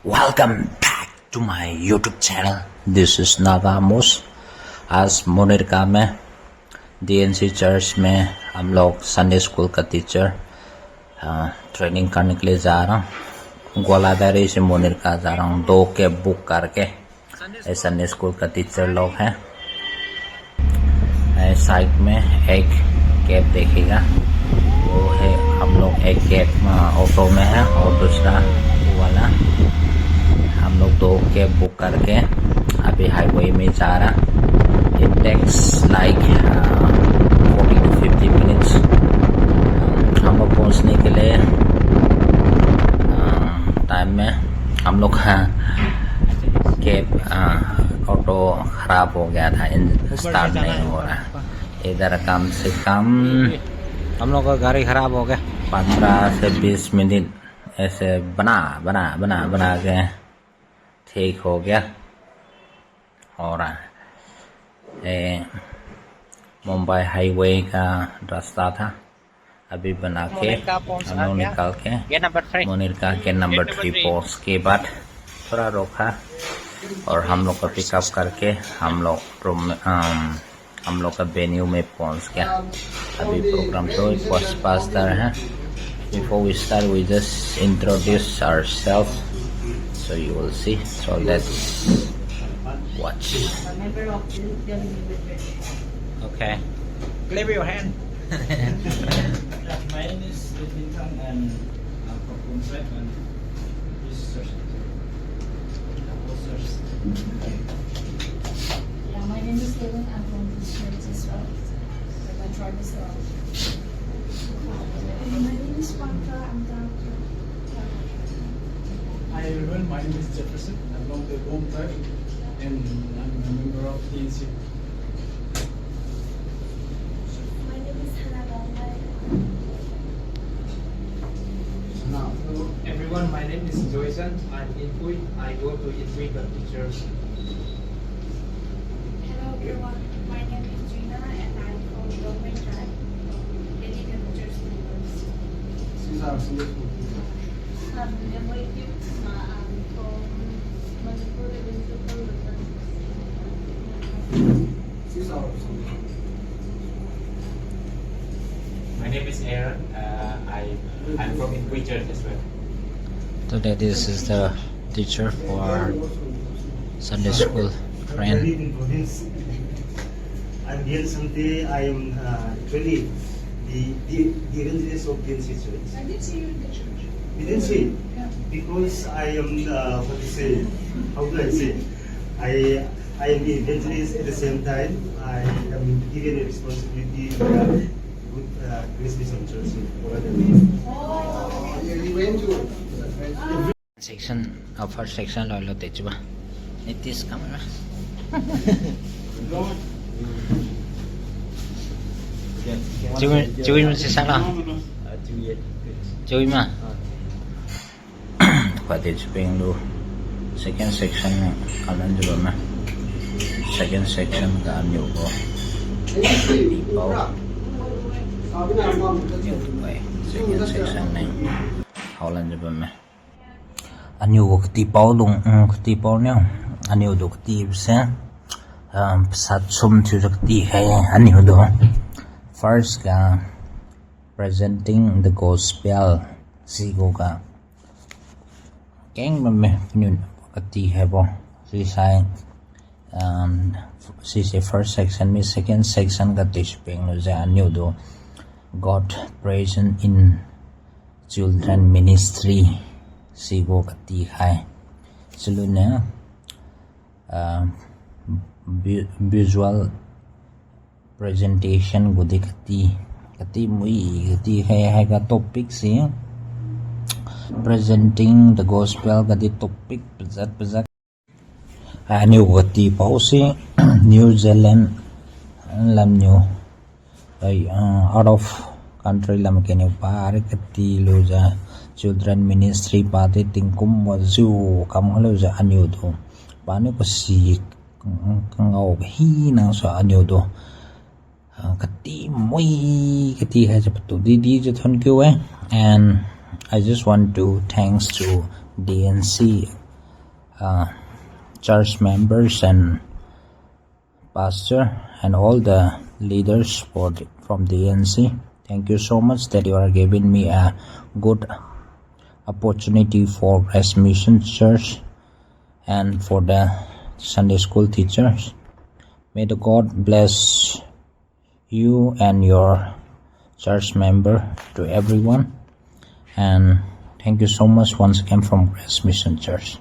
Welcome back to my YouTube channel. This is NAGA amos. आज मोनिरका में DNC church में हम लोग संडे स्कूल का टीचर ट्रेनिंग करने के लिए जा रहा हूँ. ग्वालादारी से मोनिरका जा रहा हूँ. 2 कैब बुक करके संडे स्कूल का टीचर लोग हैं. साइड में एक कैब देखेगा, वो है हम लोग एक कैब ऑटो में है और दूसरा वाला हम लोग 2 कैब बुक करके अभी हाईवे में जा रहा. It takes like 40 to 50 minutes. हम लोग पहुँचने के लिए टाइम में हम लोग कैब ऑटो खराब हो गया था, स्टार्ट नहीं हो रहा. इधर कम से कम हम लोग का गाड़ी खराब हो गया. 15 से 20 मिनट ऐसे बना के ठीक हो गया. और मुंबई हाईवे का रास्ता था, अभी बना के हम लोग निकल के मोनिरका के नंबर 3 पोस्ट के बाद थोड़ा रोका और हम लोग को पिकअप करके हम लोग का वेन्यू में पहुंच गया. अभी प्रोग्राम तो पास है. Before we start, we just introduce ourselves, so you will see. So let's watch. Okay. Clap your hand. My name is Linton and I'm from Punjab and Yeah, my name is Kevin. I'm from this church as well. My tribe is my name is Panta. I'm down. Hi everyone, my name is Jefferson. I'm from the home tribe and I'm a member of DNC. My name is Hannah. Hello everyone, my name is Joyson. I'm Inpui. I go to Inpui Baptist Church. Hello everyone. My name is Gina and I'm from Domain tribe. Dedicated church members. These are some of I'm from Manipur Municipal. My name is Aaron. I'm from Inpui Church as well. Today this is the teacher for Sunday school friend. I'm here someday. I am actually the evangelist of DNC Church. I did see you in the church. You didn't see? Yeah. Because I am what do you say? How do I say? I am the evangelist at the same time. I am given a responsibility with Grace Mission Church in Section first section lo te chuba. It is camera. Chui mà sao nào? Chui mà. Phải để chụp luôn. Second section kanan juga mah. Second section ka nhiều ko. Nhiều vậy. Second section này Holland juga mah. Nhiều ko ketipaw luôn, ketipaw niyo. Nhiều do ketip sa. Sát sum chu ketip hay nhiều do. First ka presenting the gospel sigo ka keng me nyun ati hebo si sai si first section me second section ka tishpeng no ja new do God present in children ministry sigo kati hai siluna visual presentation gudi kati mui kati hai ka topic si presenting the gospel kati topic pazat new kati pau si New Zealand lam new out of country lam ke new par kati lo ja children ministry pa te tingkum wa zu kam lo ja anyu do pa ne ko si kangau hi na so anyu do kati moi kati hai jab to di je thon kyo hai. And I just want to thanks to DNC church members and pastor and all the leaders from DNC. Thank you so much that you are giving me a good opportunity for Grace Mission Church and for the Sunday school teachers. May the God bless you and your church member to everyone, and thank you so much once again from Grace Mission Church.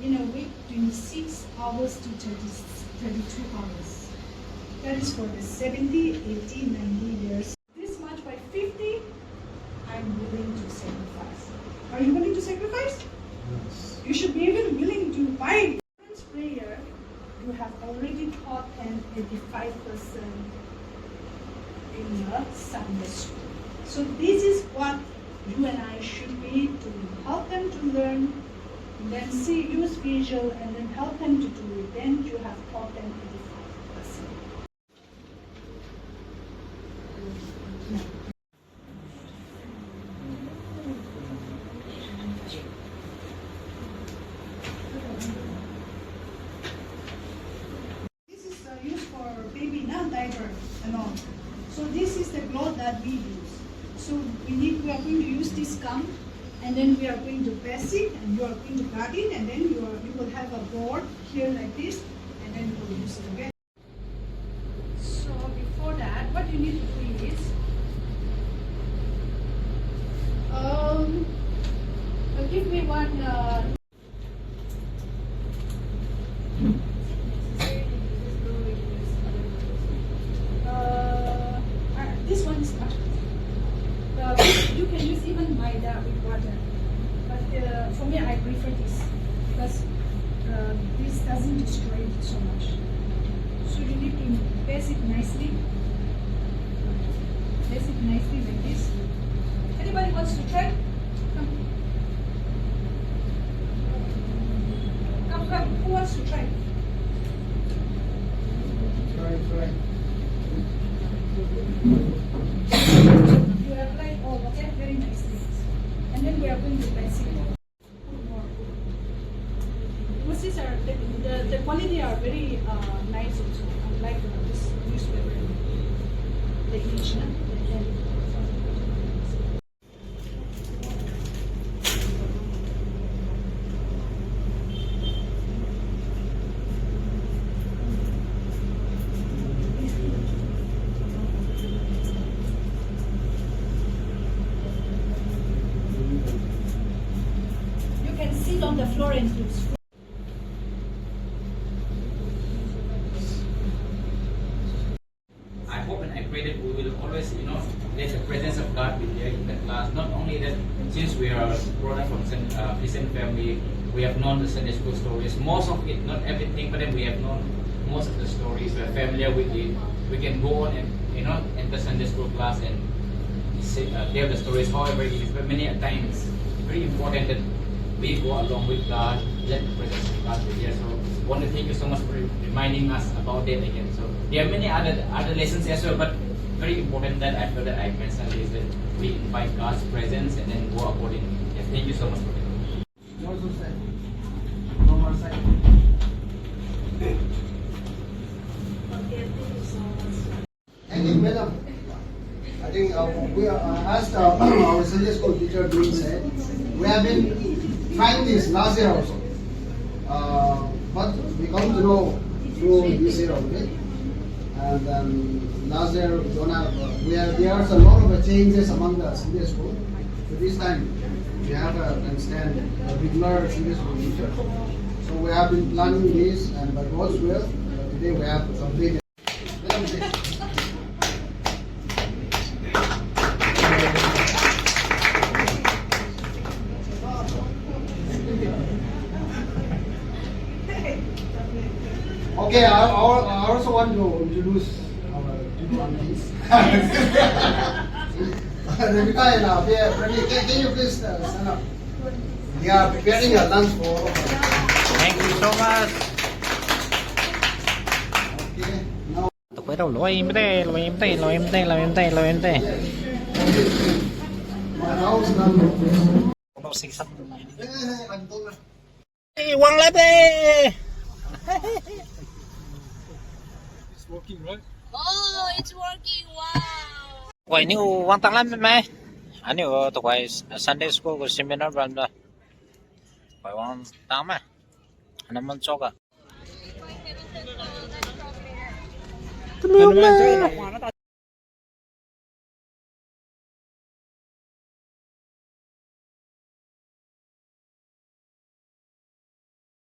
In a week, 26 hours to 32 hours. That is for the 70, 80, 90 years. This much by 50, I'm willing to sacrifice. Are you willing to sacrifice? Yes. You should be even willing to buy. Prayer, you have already taught them 85% in the Sunday school. So this is what you and I should be to help them to learn, and then use visual, and then help them to do it. Then you have taught them 85%. This is used for baby, not diaper and all. So this is the cloth that we use. So we are going to use this gum, and then we are going to press it, and you are going to cut it, and then you will have a board here like this, and then you will use it again. So before that, what you need to do is, give me one. This one is not. You can use even maida with water, but for me I prefer this because this doesn't destroy it so much. So you need to press it nicely. Press it nicely like this. Anybody wants to try? Come. Come. Who wants to try? Try. You apply all okay, very nicely. And then we are going to press it. Put more. Roses are the quality are very nice also. Unlike this newspaper. The English, you can sit on the floor and do. I hope and I pray that we will always, let the presence of God be there in the class. Not only that, since we are brought up from Christian family, we have known the Sunday school stories. Most of it, not everything, but then we have known most of the stories. We are familiar with it. We can go on and, enter Sunday school class and tell the stories. However, it is many times very important that we go along with God, let the presence of God be there. So I want to thank you so much for reminding us about that again. So there are many other lessons as well, but very important that I feel that I mentioned is that we invite God's presence and then go accordingly. Yes, thank you so much for that. More side. No more side. Okay, thank you so much. Thank you, madam. I think we are, as our Sunday school teacher Dean said, we have been trying this last year also. But we come to know through this year only. And then last year we don't have, there's a lot of changes among the Sunday school. So this time we have a regular Sunday school teacher. So we have been planning this, and by God's will, today we have completed. Okay, I also want to introduce our two aunties. Rebecca and Pradeep, can you please stand up? They are preparing a lunch for all of us. Thank you so much. Okay, now Tôi quay đầu lôi em tê. my house number, please. xích sắt. Anh tốt rồi. Quăng lên đi. It's working, right? Oh, it's working. Wow. Quay niu quăng tăng lắm mẹ. Anh niu tụi quay Sunday school của seminar bạn đó. Quay quăng tăng mà. Anh em muốn chọc à? Ano man, tsaka nakuha na tayo